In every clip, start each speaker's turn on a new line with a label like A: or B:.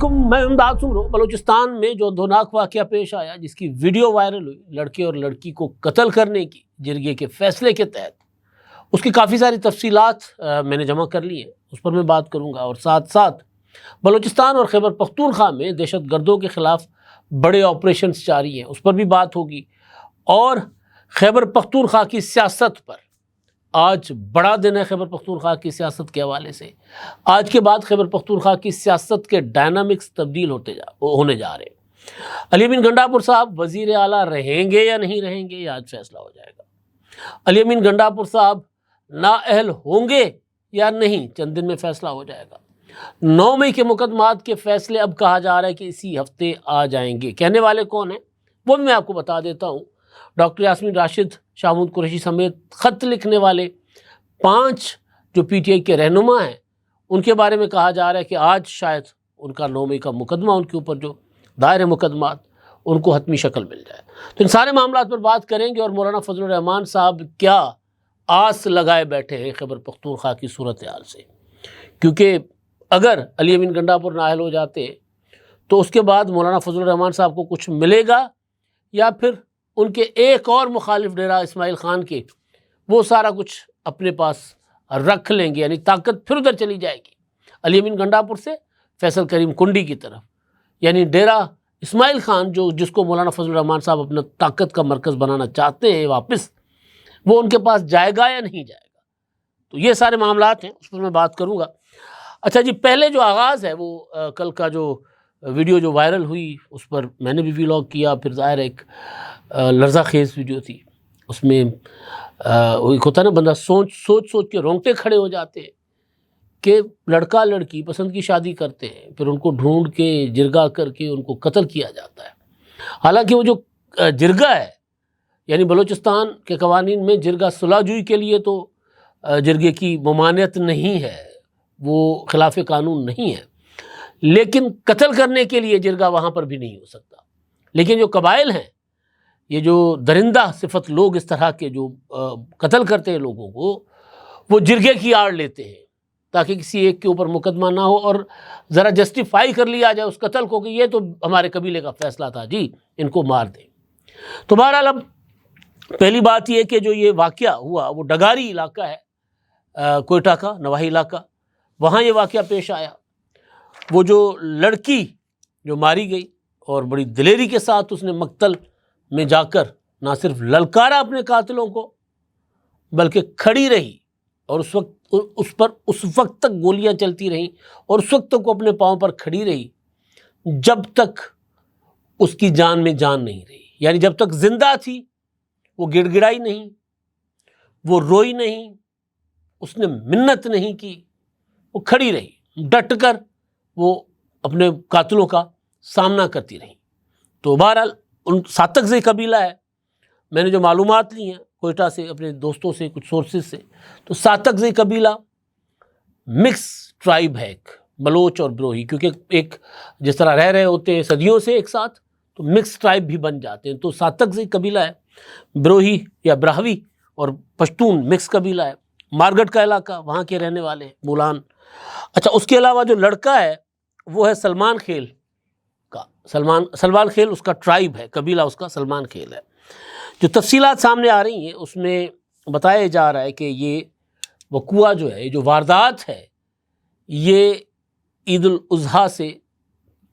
A: علیکم، میں امداد سمرو۔ بلوچستان میں جو دوناک واقعہ پیش آیا، جس کی ویڈیو وائرل ہوئی، لڑکے اور لڑکی کو قتل کرنے کی جرگے کے فیصلے کے تحت، اس کی کافی ساری تفصیلات میں نے جمع کر لی ہیں، اس پر میں بات کروں گا۔ اور ساتھ ساتھ بلوچستان اور خیبر پختونخوا میں دہشت گردوں کے خلاف بڑے آپریشنز جاری ہیں، اس پر بھی بات ہوگی۔ اور خیبر پختونخوا کی سیاست پر، آج بڑا دن ہے خیبر پختونخوا کی سیاست کے حوالے سے۔ آج کے بعد خیبر پختونخوا کی سیاست کے ڈائنامکس تبدیل ہونے جا رہے ہیں۔ علی امین گنڈاپور صاحب وزیر اعلیٰ رہیں گے یا نہیں رہیں گے، یہ آج فیصلہ ہو جائے گا۔ علی امین گنڈاپور صاحب نااہل ہوں گے یا نہیں، چند دن میں فیصلہ ہو جائے گا۔ 9 مئی کے مقدمات کے فیصلے اب کہا جا رہا ہے کہ اسی ہفتے آ جائیں گے۔ کہنے والے کون ہیں وہ بھی میں آپ کو بتا دیتا ہوں۔ ڈاکٹر یاسمین راشد، شاہ محمود قریشی سمیت خط لکھنے والے 5 جو پی ٹی آئی کے رہنما ہیں، ان کے بارے میں کہا جا رہا ہے کہ آج شاید ان کا 9 مئی کا مقدمہ، ان کے اوپر جو دائر مقدمات، ان کو حتمی شکل مل جائے۔ تو ان سارے معاملات پر بات کریں گے۔ اور مولانا فضل الرحمان صاحب کیا آس لگائے بیٹھے ہیں خیبر پختونخوا کی صورتحال سے، کیونکہ اگر علی امین گنڈاپور نااہل ہو جاتے تو اس کے بعد مولانا فضل الرحمان صاحب کو کچھ ملے گا، یا پھر ان کے ایک اور مخالف ڈیرہ اسماعیل خان کے، وہ سارا کچھ اپنے پاس رکھ لیں گے، یعنی طاقت پھر ادھر چلی جائے گی علی امین گنڈاپور سے فیصل کریم کنڈی کی طرف، یعنی ڈیرہ اسماعیل خان جس کو مولانا فضل الرحمان صاحب اپنا طاقت کا مرکز بنانا چاہتے ہیں واپس، وہ ان کے پاس جائے گا یا نہیں جائے گا۔ تو یہ سارے معاملات ہیں، اس پر میں بات کروں گا۔ اچھا جی، پہلے جو آغاز ہے وہ کل کا جو ویڈیو جو وائرل ہوئی، اس پر میں نے بھی ویلاگ کیا، پھر ظاہر ایک لرزہ خیز ویڈیو تھی، اس میں ایک ہوتا ہے نا، بندہ سوچ کے رونگٹے کھڑے ہو جاتے ہیں کہ لڑکا لڑکی پسند کی شادی کرتے ہیں، پھر ان کو ڈھونڈ کے جرگہ کر کے ان کو قتل کیا جاتا ہے۔ حالانکہ وہ جو جرگہ ہے، یعنی بلوچستان کے قوانین میں جرگہ صلح جوئی کے لیے تو جرگے کی ممانعت نہیں ہے، وہ خلاف قانون نہیں ہے، لیکن قتل کرنے کے لیے جرگہ وہاں پر بھی نہیں ہو سکتا۔ لیکن جو قبائل ہیں، یہ جو درندہ صفت لوگ اس طرح کے جو قتل کرتے ہیں لوگوں کو، وہ جرگے کی آڑ لیتے ہیں تاکہ کسی ایک کے اوپر مقدمہ نہ ہو اور ذرا جسٹیفائی کر لیا جائے اس قتل کو کہ یہ تو ہمارے قبیلے کا فیصلہ تھا جی، ان کو مار دیں۔ تو بہرحال اب پہلی بات یہ کہ جو یہ واقعہ ہوا وہ ڈگاری علاقہ ہے، کوئٹہ کا نواحی علاقہ، وہاں یہ واقعہ پیش آیا۔ وہ جو لڑکی جو ماری گئی اور بڑی دلیری کے ساتھ اس نے مقتل میں جا کر نہ صرف للکارا اپنے قاتلوں کو، بلکہ کھڑی رہی اور اس وقت تک گولیاں چلتی رہیں اور اس وقت تک وہ اپنے پاؤں پر کھڑی رہی جب تک اس کی جان میں جان نہیں رہی، یعنی جب تک زندہ تھی وہ گڑ گڑائی نہیں، وہ روئی نہیں، اس نے منت نہیں کی، وہ کھڑی رہی، ڈٹ کر وہ اپنے قاتلوں کا سامنا کرتی رہی۔ تو بہرحال ان ساتکزئی قبیلہ ہے، میں نے جو معلومات لی ہیں کوئٹہ سے، اپنے دوستوں سے، کچھ سورسز سے، تو ساتکزئی قبیلہ مکس ٹرائب ہے، ایک بلوچ اور بروہی، کیونکہ ایک جس طرح رہ رہے ہوتے ہیں صدیوں سے ایک ساتھ، تو مکس ٹرائب بھی بن جاتے ہیں۔ تو ساتکزئی قبیلہ ہے، بروہی یا براہوی اور پشتون مکس قبیلہ ہے، مارگٹ کا علاقہ، وہاں کے رہنے والے ہیں، بولان۔ اچھا، اس کے علاوہ جو لڑکا ہے وہ ہے سلمان خیل کا، سلمان خیل اس کا ٹرائب ہے، قبیلہ اس کا سلمان خیل ہے۔ جو تفصیلات سامنے آ رہی ہیں اس میں بتایا جا رہا ہے کہ یہ وقوعہ جو ہے، جو واردات ہے، یہ عید الاضحیٰ سے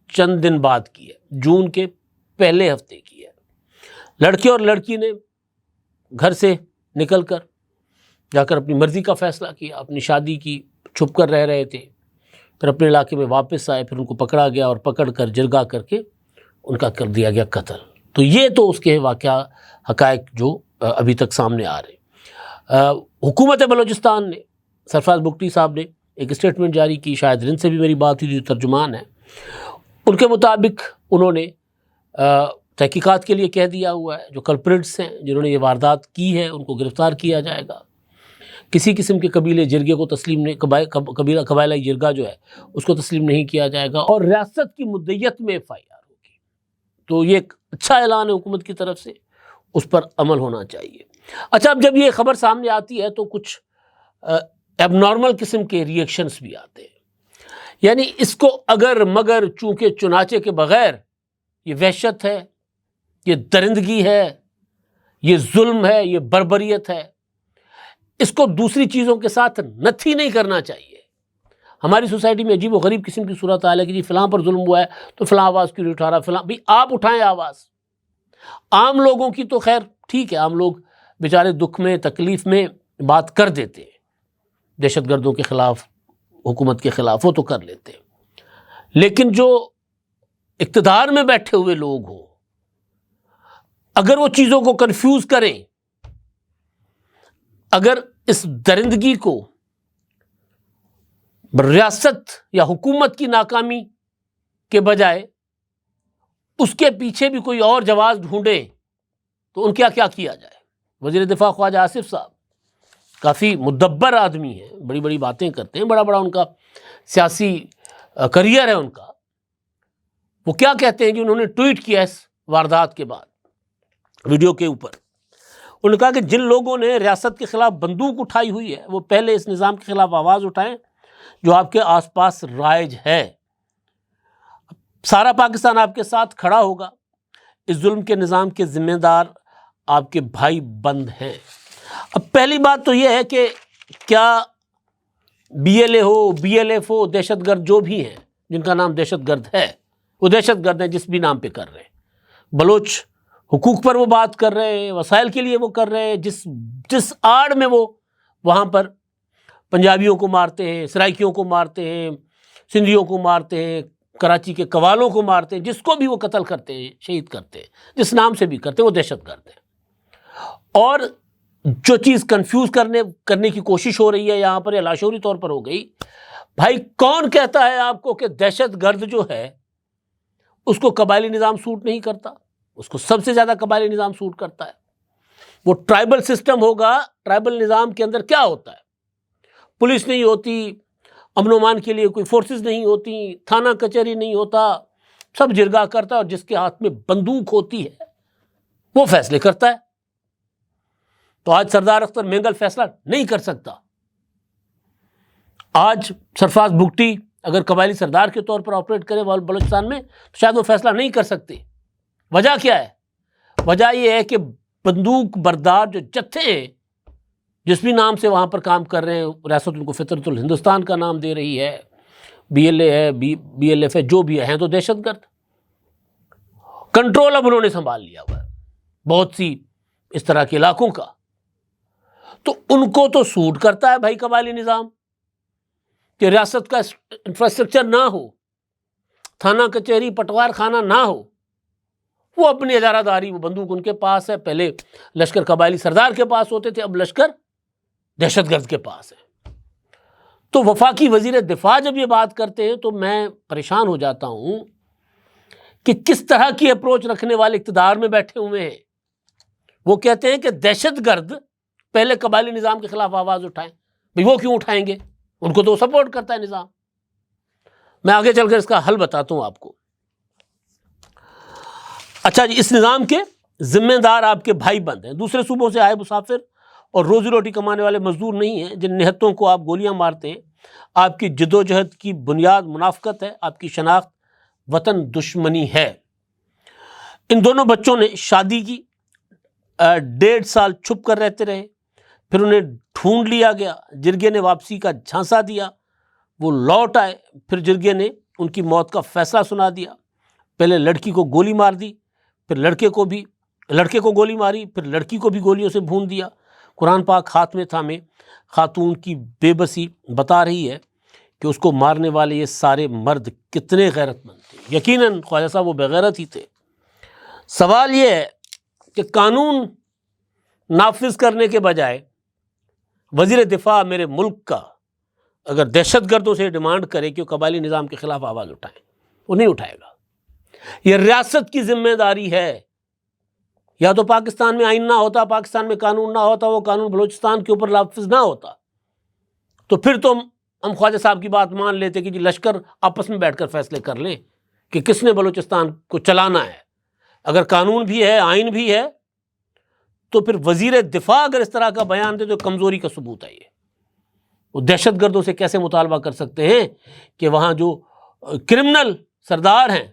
A: چند دن بعد کی ہے، جون کے پہلے ہفتے کی ہے۔ لڑکے اور لڑکی نے گھر سے نکل کر جا کر اپنی مرضی کا فیصلہ کیا، اپنی شادی کی، چھپ کر رہ رہے تھے، پھر اپنے علاقے میں واپس آئے، پھر ان کو پکڑا گیا اور پکڑ کر جرگہ کر کے ان کا کر دیا گیا قتل۔ تو یہ تو اس کے واقعہ حقائق جو ابھی تک سامنے آ رہے۔ حکومت بلوچستان نے، سرفراز بگٹی صاحب نے ایک اسٹیٹمنٹ جاری کی، شاید رند سے بھی میری بات ہوئی، جو ترجمان ہے، ان کے مطابق انہوں نے تحقیقات کے لیے کہہ دیا ہوا ہے، جو کلپریٹس ہیں جنہوں نے یہ واردات کی ہے ان کو گرفتار کیا جائے گا، کسی قسم کے قبیلے جرگے کو تسلیم نہیں، قبائلی جرگہ جو ہے اس کو تسلیم نہیں کیا جائے گا، اور ریاست کی مدیت میں FIR ہوگی۔ تو یہ ایک اچھا اعلان ہے حکومت کی طرف سے، اس پر عمل ہونا چاہیے۔ اچھا، اب جب یہ خبر سامنے آتی ہے تو کچھ اب نارمل قسم کے ریئیکشنز بھی آتے ہیں۔ یعنی اس کو اگر مگر چونکہ چنانچہ کے بغیر یہ وحشت ہے، یہ درندگی ہے، یہ ظلم ہے، یہ بربریت ہے، اس کو دوسری چیزوں کے ساتھ نتھی نہیں کرنا چاہیے۔ ہماری سوسائٹی میں عجیب و غریب قسم کی صورتحال ہے کہ جی فلاں پر ظلم ہوا ہے تو فلاں آواز کیوں نہیں اٹھا رہا، فلاں بھی آپ اٹھائیں آواز۔ عام لوگوں کی تو خیر ٹھیک ہے، عام لوگ بیچارے دکھ میں تکلیف میں بات کر دیتے ہیں، دہشت گردوں کے خلاف، حکومت کے خلاف، وہ تو کر لیتے ہیں، لیکن جو اقتدار میں بیٹھے ہوئے لوگ ہوں، اگر وہ چیزوں کو کنفیوز کریں، اگر اس درندگی کو ریاست یا حکومت کی ناکامی کے بجائے اس کے پیچھے بھی کوئی اور جواز ڈھونڈیں تو ان کیا کیا جائے۔ وزیر دفاع خواجہ آصف صاحب کافی مدبر آدمی ہیں، بڑی بڑی باتیں کرتے ہیں، بڑا بڑا ان کا سیاسی کریئر ہے ان کا۔ وہ کیا کہتے ہیں کہ انہوں نے ٹویٹ کیا اس واردات کے بعد ویڈیو کے اوپر، انہوں نے کہا کہ جن لوگوں نے ریاست کے خلاف بندوق اٹھائی ہوئی ہے وہ پہلے اس نظام کے خلاف آواز اٹھائیں جو آپ کے آس پاس رائج ہے۔ سارا پاکستان آپ کے ساتھ کھڑا ہوگا، اس ظلم کے نظام کے ذمہ دار آپ کے بھائی بند ہیں۔ اب پہلی بات تو یہ ہے کہ کیا بی ایل اے ہو، بی ایل ایف ہو، دہشت گرد جو بھی ہیں جن کا نام دہشت گرد ہے، وہ دہشت گرد ہیں جس بھی نام پہ کر رہے ہیں۔ بلوچ حقوق پر وہ بات کر رہے ہیں، وسائل کے لیے وہ کر رہے ہیں، جس آڑ میں وہ وہاں پر پنجابیوں کو مارتے ہیں، سرائکیوں کو مارتے ہیں، سندھیوں کو مارتے ہیں، کراچی کے قوالوں کو مارتے ہیں، جس کو بھی وہ قتل کرتے ہیں، شہید کرتے ہیں، جس نام سے بھی کرتے ہیں، وہ دہشت گرد ہیں۔ اور جو چیز کنفیوز کرنے کی کوشش ہو رہی ہے یہاں پر، یا لاشعوری طور پر ہو گئی، بھائی کون کہتا ہے آپ کو کہ دہشت گرد جو ہے اس کو قبائلی نظام سوٹ نہیں کرتا؟ اس کو سب سے زیادہ قبائلی نظام سوٹ کرتا ہے۔ وہ ٹرائبل سسٹم ہوگا، ٹرائبل نظام کے اندر کیا ہوتا ہے؟ پولیس نہیں ہوتی، امن و امان کے لیے کوئی فورسز نہیں ہوتی، تھانہ کچہری نہیں ہوتا، سب جرگا کرتا ہے، اور جس کے ہاتھ میں بندوق ہوتی ہے وہ فیصلے کرتا ہے۔ تو آج سردار اختر مینگل فیصلہ نہیں کر سکتا، آج سرفراز بگٹی اگر قبائلی سردار کے طور پر آپریٹ کرے بلوچستان میں تو شاید وہ فیصلہ نہیں کر سکتے۔ وجہ کیا ہے؟ وجہ یہ ہے کہ بندوق بردار جو جتھے ہیں، جس بھی نام سے وہاں پر کام کر رہے ہیں، ریاست ان کو فطرت الہندوستان کا نام دے رہی ہے، بی ایل اے ہے، بی ایل ایف ہے، جو بھی ہیں تو دہشت گرد۔ کنٹرول اب انہوں نے سنبھال لیا ہوا ہے بہت سی اس طرح کے علاقوں کا، تو ان کو تو سوٹ کرتا ہے بھائی قبائلی نظام، کہ ریاست کا انفراسٹرکچر نہ ہو، تھانہ کچہری پٹوار خانہ نہ ہو، وہ اپنی ادارہ داری، وہ بندوق ان کے پاس ہے۔ پہلے لشکر قبائلی سردار کے پاس ہوتے تھے، اب لشکر دہشت گرد کے پاس ہے۔ تو وفاقی وزیر دفاع جب یہ بات کرتے ہیں تو میں پریشان ہو جاتا ہوں کہ کس طرح کی اپروچ رکھنے والے اقتدار میں بیٹھے ہوئے ہیں۔ وہ کہتے ہیں کہ دہشت گرد پہلے قبائلی نظام کے خلاف آواز اٹھائیں۔ بھئی وہ کیوں اٹھائیں گے؟ ان کو تو سپورٹ کرتا ہے نظام۔ میں آگے چل کر اس کا حل بتاتا ہوں آپ کو۔ اچھا جی، اس نظام کے ذمہ دار آپ کے بھائی بند ہیں، دوسرے صوبوں سے آئے مسافر اور روزی روٹی کمانے والے مزدور نہیں ہیں، جن نہتوں کو آپ گولیاں مارتے ہیں۔ آپ کی جدوجہد کی بنیاد منافقت ہے، آپ کی شناخت وطن دشمنی ہے۔ ان دونوں بچوں نے شادی کی، 1.5 سال چھپ کر رہتے رہے، پھر انہیں ڈھونڈ لیا گیا، جرگے نے واپسی کا جھانسا دیا، وہ لوٹ آئے، پھر جرگے نے ان کی موت کا فیصلہ سنا دیا۔ پہلے لڑکی کو گولی مار دی، پھر لڑکے کو گولی ماری، پھر لڑکی کو بھی گولیوں سے بھون دیا۔ قرآن پاک ہاتھ میں تھامے خاتون کی بے بسی بتا رہی ہے کہ اس کو مارنے والے یہ سارے مرد کتنے غیرت مند تھے۔ یقیناً خواجہ صاحب وہ بغیرت ہی تھے۔ سوال یہ ہے کہ قانون نافذ کرنے کے بجائے وزیر دفاع میرے ملک کا اگر دہشت گردوں سے ڈیمانڈ کرے کہ وہ قبائلی نظام کے خلاف آواز اٹھائیں، وہ نہیں اٹھائے گا۔ یہ ریاست کی ذمہ داری ہے۔ یا تو پاکستان میں آئین نہ ہوتا، پاکستان میں قانون نہ ہوتا، وہ قانون بلوچستان کے اوپر نافذ نہ ہوتا، تو پھر تو ہم خواجہ صاحب کی بات مان لیتے کہ جی لشکر آپس میں بیٹھ کر فیصلے کر لیں کہ کس نے بلوچستان کو چلانا ہے۔ اگر قانون بھی ہے، آئین بھی ہے، تو پھر وزیر دفاع اگر اس طرح کا بیان دے تو کمزوری کا ثبوت ہے۔ یہ وہ دہشت گردوں سے کیسے مطالبہ کر سکتے ہیں کہ وہاں جو کرمنل سردار ہیں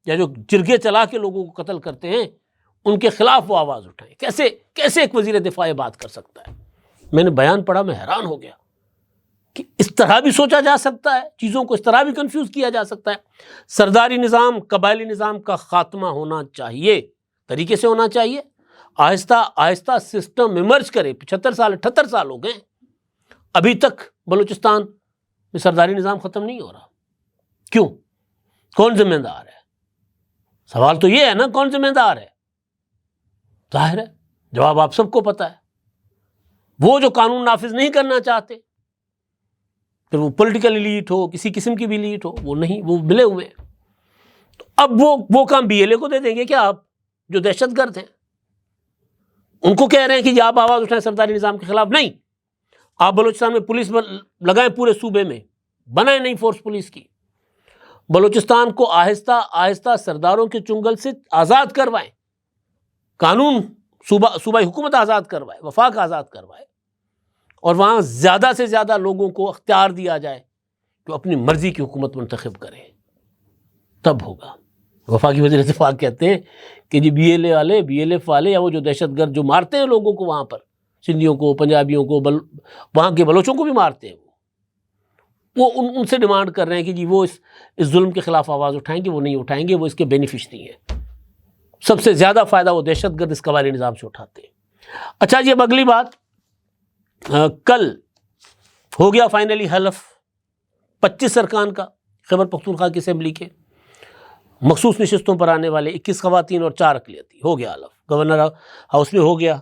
A: یا جو جرگے چلا کے لوگوں کو قتل کرتے ہیں ان کے خلاف وہ آواز اٹھائیں؟ کیسے ایک وزیر دفاع یہ بات کر سکتا ہے؟ میں نے بیان پڑھا، میں حیران ہو گیا کہ اس طرح بھی سوچا جا سکتا ہے، چیزوں کو اس طرح بھی کنفیوز کیا جا سکتا ہے۔ سرداری نظام، قبائلی نظام کا خاتمہ ہونا چاہیے، طریقے سے ہونا چاہیے، آہستہ آہستہ سسٹم ایمرج کرے۔ 78 سال ہو گئے، ابھی تک بلوچستان میں سرداری نظام ختم نہیں ہو رہا۔ کیوں؟ کون ذمہ دار ہے؟ سوال تو یہ ہے نا، کون ذمہ دار ہے؟ ظاہر ہے جواب آپ سب کو پتہ ہے، وہ جو قانون نافذ نہیں کرنا چاہتے، پھر وہ پولیٹیکل ایلیٹ ہو، کسی قسم کی بھی ایلیٹ ہو، وہ نہیں، وہ ملے ہوئے ہیں۔ تو اب وہ کام BLA کو دے دیں گے کیا آپ، جو دہشت گرد ہیں؟ ان کو کہہ رہے ہیں کہ یہ آپ آواز اٹھائیں سرداری نظام کے خلاف؟ نہیں، آپ بلوچستان میں پولیس لگائیں، پورے صوبے میں بنائیں نئی فورس پولیس کی، بلوچستان کو آہستہ آہستہ سرداروں کے چنگل سے آزاد کروائیں، قانون صوبائی حکومت آزاد کروائے، وفاق آزاد کروائے، اور وہاں زیادہ سے زیادہ لوگوں کو اختیار دیا جائے کہ اپنی مرضی کی حکومت منتخب کریں، تب ہوگا۔ وفاقی وزیر دفاع کہتے ہیں کہ جی BLA والے، BLF والے، یا وہ جو دہشت گرد جو مارتے ہیں لوگوں کو وہاں پر، سندھیوں کو، پنجابیوں کو، وہاں کے بلوچوں کو بھی مارتے ہیں، وہ ان سے ڈیمانڈ کر رہے ہیں کہ جی وہ اس ظلم کے خلاف آواز اٹھائیں گے۔ وہ نہیں اٹھائیں گے، وہ اس کے بینیفیشری ہیں، سب سے زیادہ فائدہ وہ دہشت گرد اس قبائلی نظام سے اٹھاتے ہیں۔ اچھا جی، اب اگلی بات، کل ہو گیا فائنلی حلف 25 ارکان کا، خیبر پختونخوا کی اسمبلی کے مخصوص نشستوں پر آنے والے 21 خواتین اور 4 اقلیتی، ہو گیا حلف، گورنر ہاؤس میں ہو گیا۔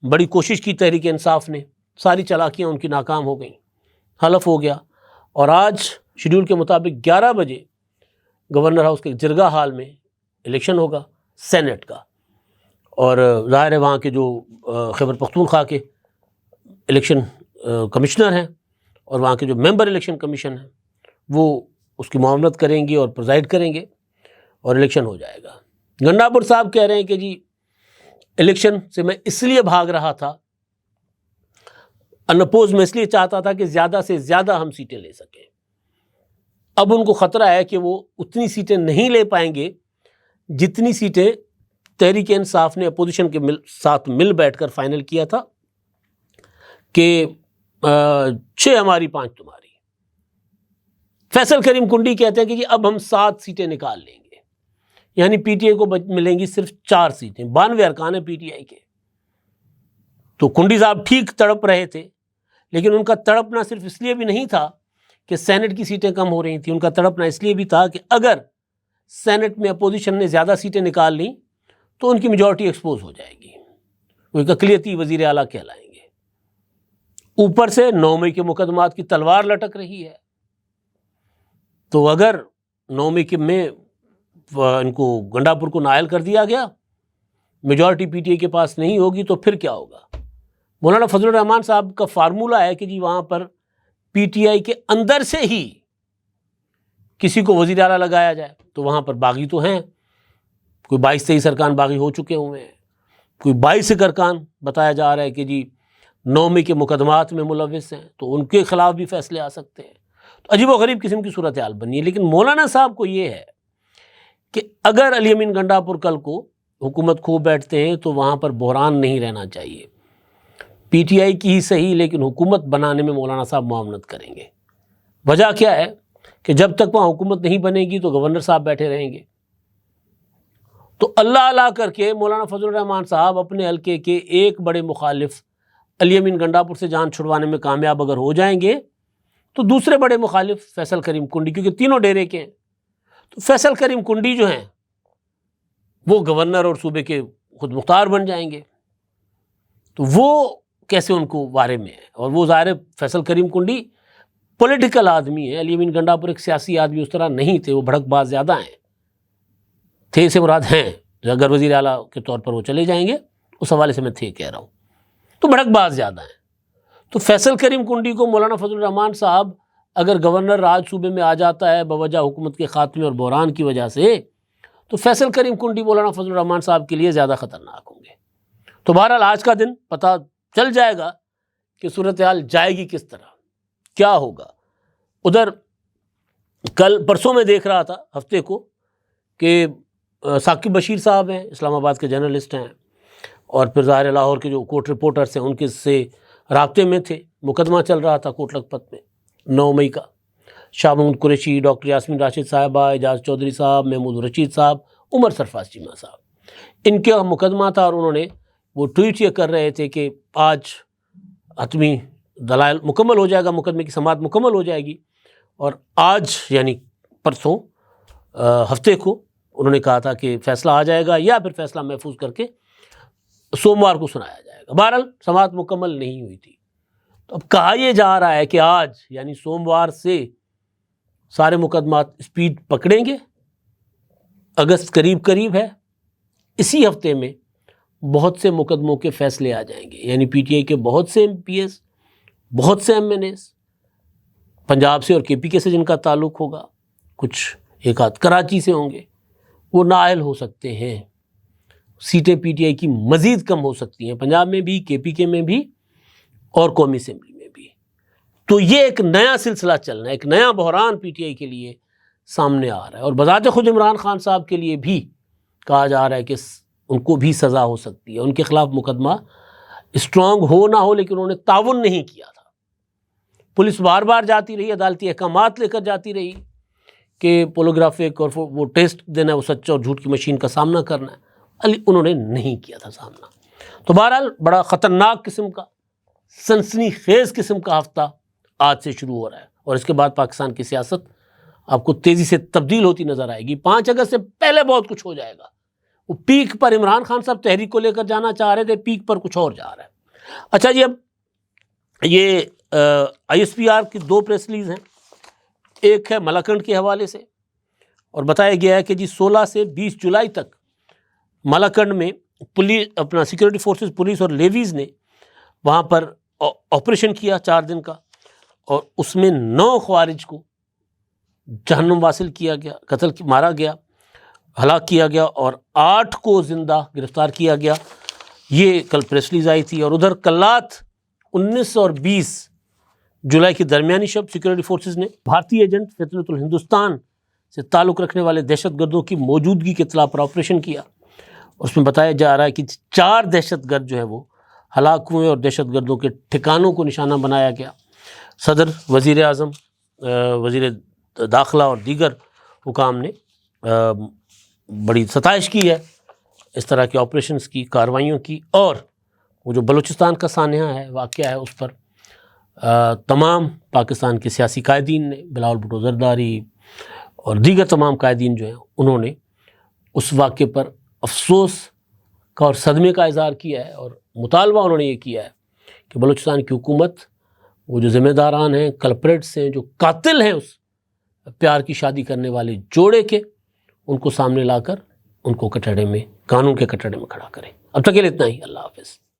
A: بڑی کوشش کی تحریک انصاف نے، ساری چالاکیاں ان کی ناکام ہو گئیں، حلف ہو گیا، اور آج شیڈول کے مطابق 11 بجے گورنر ہاؤس کے جرگہ ہال میں الیکشن ہوگا سینٹ کا، اور ظاہر ہے وہاں کے جو خیبر پختونخوا کے الیکشن کمشنر ہیں اور وہاں کے جو ممبر الیکشن کمیشن ہیں وہ اس کی معاونت کریں گے اور پرزائڈ کریں گے، اور الیکشن ہو جائے گا۔ گنڈاپور صاحب کہہ رہے ہیں کہ جی الیکشن سے میں اس لیے بھاگ رہا تھا، انپوز میں اس لیے چاہتا تھا کہ زیادہ سے زیادہ ہم سیٹیں لے سکیں۔ اب ان کو خطرہ ہے کہ وہ اتنی سیٹیں نہیں لے پائیں گے جتنی سیٹیں تحریک انصاف نے اپوزیشن کے ساتھ مل بیٹھ کر فائنل کیا تھا کہ 6 ہماری 5 تمہاری۔ فیصل کریم کنڈی کہتے ہیں کہ جی اب ہم 7 سیٹیں نکال لیں گے، یعنی PTI کو ملیں گی صرف 4 سیٹیں، 92 ارکان ہیں PTI کے۔ تو کنڈی صاحب ٹھیک تڑپ رہے تھے، لیکن ان کا تڑپنا صرف اس لیے بھی نہیں تھا کہ سینٹ کی سیٹیں کم ہو رہی تھیں، ان کا تڑپنا اس لیے بھی تھا کہ اگر سینٹ میں اپوزیشن نے زیادہ سیٹیں نکال لیں تو ان کی میجورٹی ایکسپوز ہو جائے گی، وہ ایک اقلیتی وزیر اعلیٰ کہلائیں گے۔ اوپر سے 9 مئی کے مقدمات کی تلوار لٹک رہی ہے، تو اگر 9 مئی کے میں ان کو گنڈاپور کو نائل کر دیا گیا، میجورٹی PTI کے پاس نہیں ہوگی، تو پھر کیا ہوگا؟ مولانا فضل الرحمان صاحب کا فارمولہ ہے کہ جی وہاں پر PTI کے اندر سے ہی کسی کو وزیر اعلیٰ لگایا جائے، تو وہاں پر باغی تو ہیں، کوئی 22-23 ارکان باغی ہو چکے ہوئے ہیں، کوئی 22 ارکان بتایا جا رہا ہے کہ جی 9 مئی کے مقدمات میں ملوث ہیں، تو ان کے خلاف بھی فیصلے آ سکتے ہیں۔ تو عجیب و غریب قسم کی صورتحال بنی ہے۔ لیکن مولانا صاحب کو یہ ہے کہ اگر علی امین گنڈاپور کل کو حکومت کھو بیٹھتے ہیں تو وہاں پر بحران نہیں رہنا چاہیے، PTI کی ہی صحیح لیکن حکومت بنانے میں مولانا صاحب معاونت کریں گے۔ وجہ کیا ہے کہ جب تک وہاں حکومت نہیں بنے گی تو گورنر صاحب بیٹھے رہیں گے، تو اللہ کر کے مولانا فضل الرحمان صاحب اپنے حلقے کے ایک بڑے مخالف علی امین گنڈاپور سے جان چھڑوانے میں کامیاب اگر ہو جائیں گے تو دوسرے بڑے مخالف فیصل کریم کنڈی، کیونکہ تینوں ڈیرے کے ہیں، تو فیصل کریم کنڈی جو ہیں وہ گورنر اور صوبے کے خود مختار بن جائیں گے، تو وہ کیسے ان کو وارے میں ہے؟ اور وہ ظاہر فیصل کریم کنڈی پولیٹیکل آدمی ہے، علی امین گنڈاپور ایک سیاسی آدمی اس طرح نہیں تھے، وہ بھڑک باز زیادہ ہیں، تھے سے مراد ہیں، اگر وزیر اعلیٰ کے طور پر وہ چلے جائیں گے اس حوالے سے میں تھے کہہ رہا ہوں، تو بھڑک باز زیادہ ہیں۔ تو فیصل کریم کنڈی کو مولانا فضل الرحمان صاحب اگر گورنر راج صوبے میں آ جاتا ہے بوجہ حکومت کے خاتمے اور بحران کی وجہ سے، تو فیصل کریم کنڈی مولانا فضل الرحمان صاحب کے لیے زیادہ خطرناک ہوں گے۔ تو بہرحال آج کا دن پتہ چل جائے گا کہ صورتحال جائے گی کس طرح، کیا ہوگا؟ ادھر کل پرسوں میں دیکھ رہا تھا ہفتے کو کہ ثاقب بشیر صاحب ہیں، اسلام آباد کے جرنلسٹ ہیں، اور پھر ظاہر لاہور کے جو کورٹ رپورٹرس ہیں ان کے سے رابطے میں تھے. مقدمہ چل رہا تھا کوٹ لکھپت میں 9 مئی کا. شاہ محمود قریشی، ڈاکٹر یاسمین راشد صاحبہ، اعجاز چودھری صاحب، محمود رشید صاحب، عمر سرفراز چیمہ صاحب، ان کا مقدمہ تھا. اور انہوں نے وہ ٹویٹ یہ کر رہے تھے کہ آج حتمی دلائل مکمل ہو جائے گا، مقدمے کی سماعت مکمل ہو جائے گی، اور آج یعنی پرسوں ہفتے کو انہوں نے کہا تھا کہ فیصلہ آ جائے گا یا پھر فیصلہ محفوظ کر کے سوموار کو سنایا جائے گا. بہرحال سماعت مکمل نہیں ہوئی تھی. تو اب کہا یہ جا رہا ہے کہ آج یعنی سوموار سے سارے مقدمات اسپیڈ پکڑیں گے. اگست قریب ہے، اسی ہفتے میں بہت سے مقدموں کے فیصلے آ جائیں گے. یعنی پی ٹی آئی کے بہت سے ایم پی ایس، بہت سے ایم این ایس، پنجاب سے اور کے پی کے سے جن کا تعلق ہوگا، کچھ ایک آدھ کراچی سے ہوں گے، وہ نااہل ہو سکتے ہیں. سیٹیں پی ٹی آئی کی مزید کم ہو سکتی ہیں، پنجاب میں بھی، کے پی کے میں بھی، اور قومی اسمبلی میں بھی. تو یہ ایک نیا سلسلہ چلنا ہے، ایک نیا بحران پی ٹی آئی کے لیے سامنے آ رہا ہے. اور بذات خود عمران خان صاحب کے لیے بھی کہا جا رہا ہے کہ ان کو بھی سزا ہو سکتی ہے. ان کے خلاف مقدمہ اسٹرانگ ہو نہ ہو، لیکن انہوں نے تعاون نہیں کیا تھا. پولیس بار بار جاتی رہی، عدالتی احکامات لے کر جاتی رہی کہ پولوگرافک اور وہ ٹیسٹ دینا ہے، وہ سچ اور جھوٹ کی مشین کا سامنا کرنا ہے. انہوں نے نہیں کیا تھا سامنا. تو بہرحال بڑا خطرناک قسم کا، سنسنی خیز قسم کا ہفتہ آج سے شروع ہو رہا ہے. اور اس کے بعد پاکستان کی سیاست آپ کو تیزی سے تبدیل ہوتی نظر آئے گی. 5 اگست سے پہلے بہت کچھ ہو جائے گا. وہ پیک پر عمران خان صاحب تحریک کو لے کر جانا چاہ رہے تھے، پیک پر کچھ اور جا رہا ہے. اچھا جی، اب یہ آئی ایس پی آر کی 2 پریس ریلیز ہیں. ایک ہے ملاکنڈ کے حوالے سے، اور بتایا گیا ہے کہ جی 16 سے 20 جولائی تک ملاکنڈ میں پولیس، اپنا سیکورٹی فورسز، پولیس اور لیویز نے وہاں پر آپریشن کیا 4 دن کا، اور اس میں 9 خوارج کو جہنم واصل کیا گیا، مارا گیا، ہلاک کیا گیا، اور 8 کو زندہ گرفتار کیا گیا. یہ کل پریس ریلیز آئی تھی. اور ادھر کلات 19 اور 20 جولائی کی درمیانی شب سیکورٹی فورسز نے بھارتی ایجنٹ فطرت الہندوستان سے تعلق رکھنے والے دہشت گردوں کی موجودگی کی اطلاع پر آپریشن کیا. اس میں بتایا جا رہا ہے کہ 4 دہشت گرد جو ہے وہ ہلاک ہوئے، اور دہشت گردوں کے ٹھکانوں کو نشانہ بنایا گیا. صدر، وزیر اعظم، وزیر داخلہ اور دیگر حکام نے بڑی ستائش کی ہے اس طرح کے آپریشنز کی، کارروائیوں کی. اور وہ جو بلوچستان کا سانحہ ہے، واقعہ ہے، اس پر تمام پاکستان کے سیاسی قائدین نے، بلاول بھٹو زرداری اور دیگر تمام قائدین جو ہیں، انہوں نے اس واقعے پر افسوس کا اور صدمے کا اظہار کیا ہے. اور مطالبہ انہوں نے یہ کیا ہے کہ بلوچستان کی حکومت، وہ جو ذمہ داران ہیں، کلپریٹس ہیں، جو قاتل ہیں اس پیار کی شادی کرنے والے جوڑے کے، ان کو سامنے لا کر ان کو کٹڑے میں، قانون کے کٹڑے میں کھڑا کریں. اب تک کے لیے اتنا ہی. اللہ حافظ.